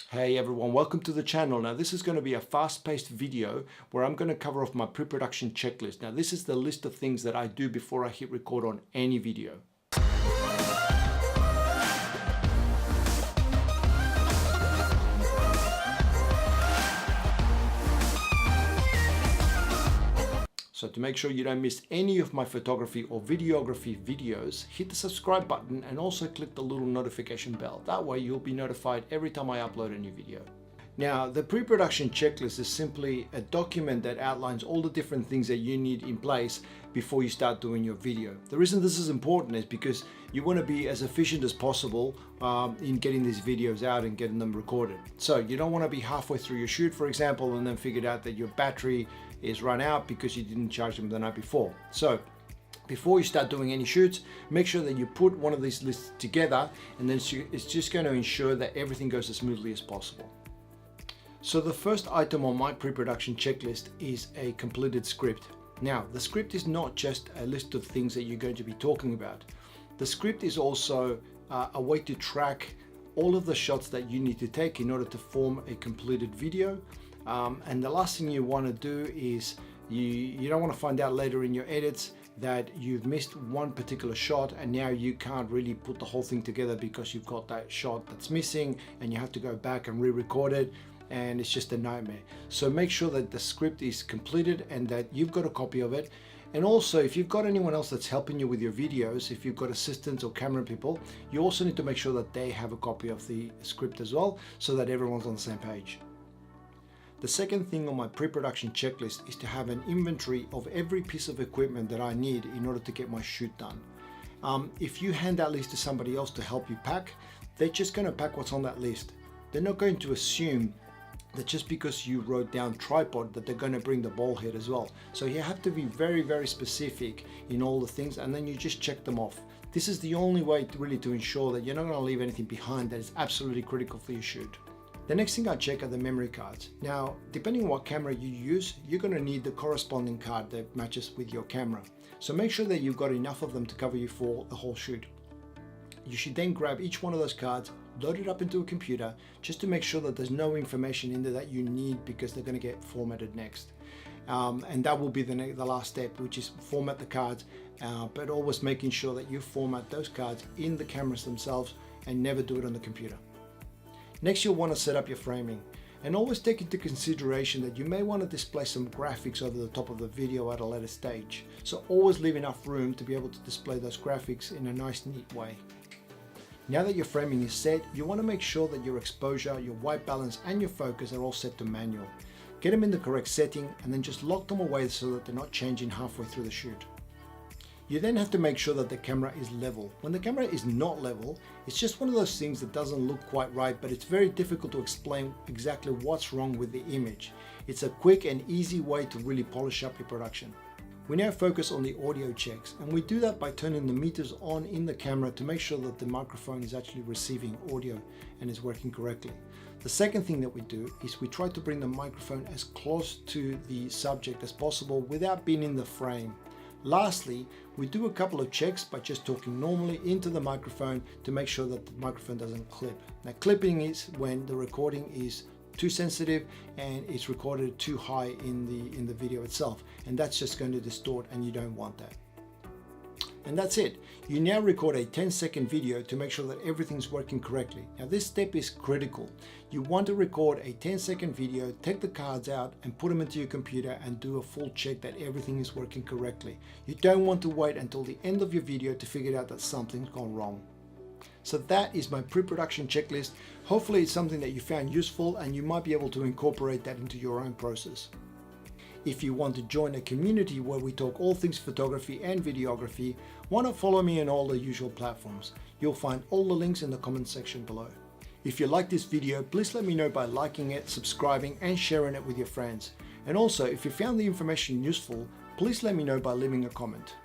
Hey everyone, welcome to the channel. Now this is going to be a fast-paced video where I'm going to cover off my pre-production checklist. Now this is the list of things that I do before I hit record on any video. So to make sure you don't miss any of my photography or videography videos, hit the subscribe button and also click the little notification bell. That way you'll be notified every time I upload a new video. Now, the pre-production checklist is simply a document that outlines all the different things that you need in place before you start doing your video. The reason this is important is because you want to be as efficient as possible in getting these videos out and getting them recorded. So you don't want to be halfway through your shoot, for example, and then figured out that your battery is run out because you didn't charge them the night before. So before you start doing any shoots, make sure that you put one of these lists together, and then it's just going to ensure that everything goes as smoothly as possible. So the first item on my pre-production checklist is a completed script. Now, the script is not just a list of things that you're going to be talking about. The script is also a way to track all of the shots that you need to take in order to form a completed video. And the last thing you want to do is you don't want to find out later in your edits that you've missed one particular shot and now you can't really put the whole thing together because you've got that shot that's missing and you have to go back and re-record it, and it's just a nightmare. So make sure that the script is completed and that you've got a copy of it. And also, if you've got anyone else that's helping you with your videos, if you've got assistants or camera people, you also need to make sure that they have a copy of the script as well, so that everyone's on the same page. The second thing on my pre-production checklist is to have an inventory of every piece of equipment that I need in order to get my shoot done. If you hand that list to somebody else to help you pack, they're just going to pack what's on that list. They're not going to assume that just because you wrote down tripod that they're going to bring the ball head as well. So you have to be very, very specific in all the things, and then you just check them off. This is the only way to ensure that you're not going to leave anything behind that is absolutely critical for your shoot. The next thing I check are the memory cards. Now, depending on what camera you use, you're going to need the corresponding card that matches with your camera. So make sure that you've got enough of them to cover you for the whole shoot. You should then grab each one of those cards, load it up into a computer, just to make sure that there's no information in there that you need because they're going to get formatted next. And that will be the last step, which is format the cards, but always making sure that you format those cards in the cameras themselves and never do it on the computer. Next, you'll want to set up your framing, and always take into consideration that you may want to display some graphics over the top of the video at a later stage. So always leave enough room to be able to display those graphics in a nice, neat way. Now that your framing is set, you want to make sure that your exposure, your white balance and your focus are all set to manual. Get them in the correct setting and then just lock them away so that they're not changing halfway through the shoot. You then have to make sure that the camera is level. When the camera is not level, it's just one of those things that doesn't look quite right, but it's very difficult to explain exactly what's wrong with the image. It's a quick and easy way to really polish up your production. We now focus on the audio checks, and we do that by turning the meters on in the camera to make sure that the microphone is actually receiving audio and is working correctly. The second thing that we do is we try to bring the microphone as close to the subject as possible without being in the frame. Lastly, we do a couple of checks by just talking normally into the microphone to make sure that the microphone doesn't clip. Now, clipping is when the recording is too sensitive and it's recorded too high in the video itself, and that's just going to distort, and you don't want that. And that's it. You now record a 10-second video to make sure that everything's working correctly. Now, this step is critical. You want to record a 10-second video, take the cards out and put them into your computer and do a full check that everything is working correctly. You don't want to wait until the end of your video to figure out that something's gone wrong. So that is my pre-production checklist. Hopefully it's something that you found useful and you might be able to incorporate that into your own process. If you want to join a community where we talk all things photography and videography, why not follow me on all the usual platforms? You'll find all the links in the comment section below. If you like this video, please let me know by liking it, subscribing and sharing it with your friends. And also, if you found the information useful, please let me know by leaving a comment.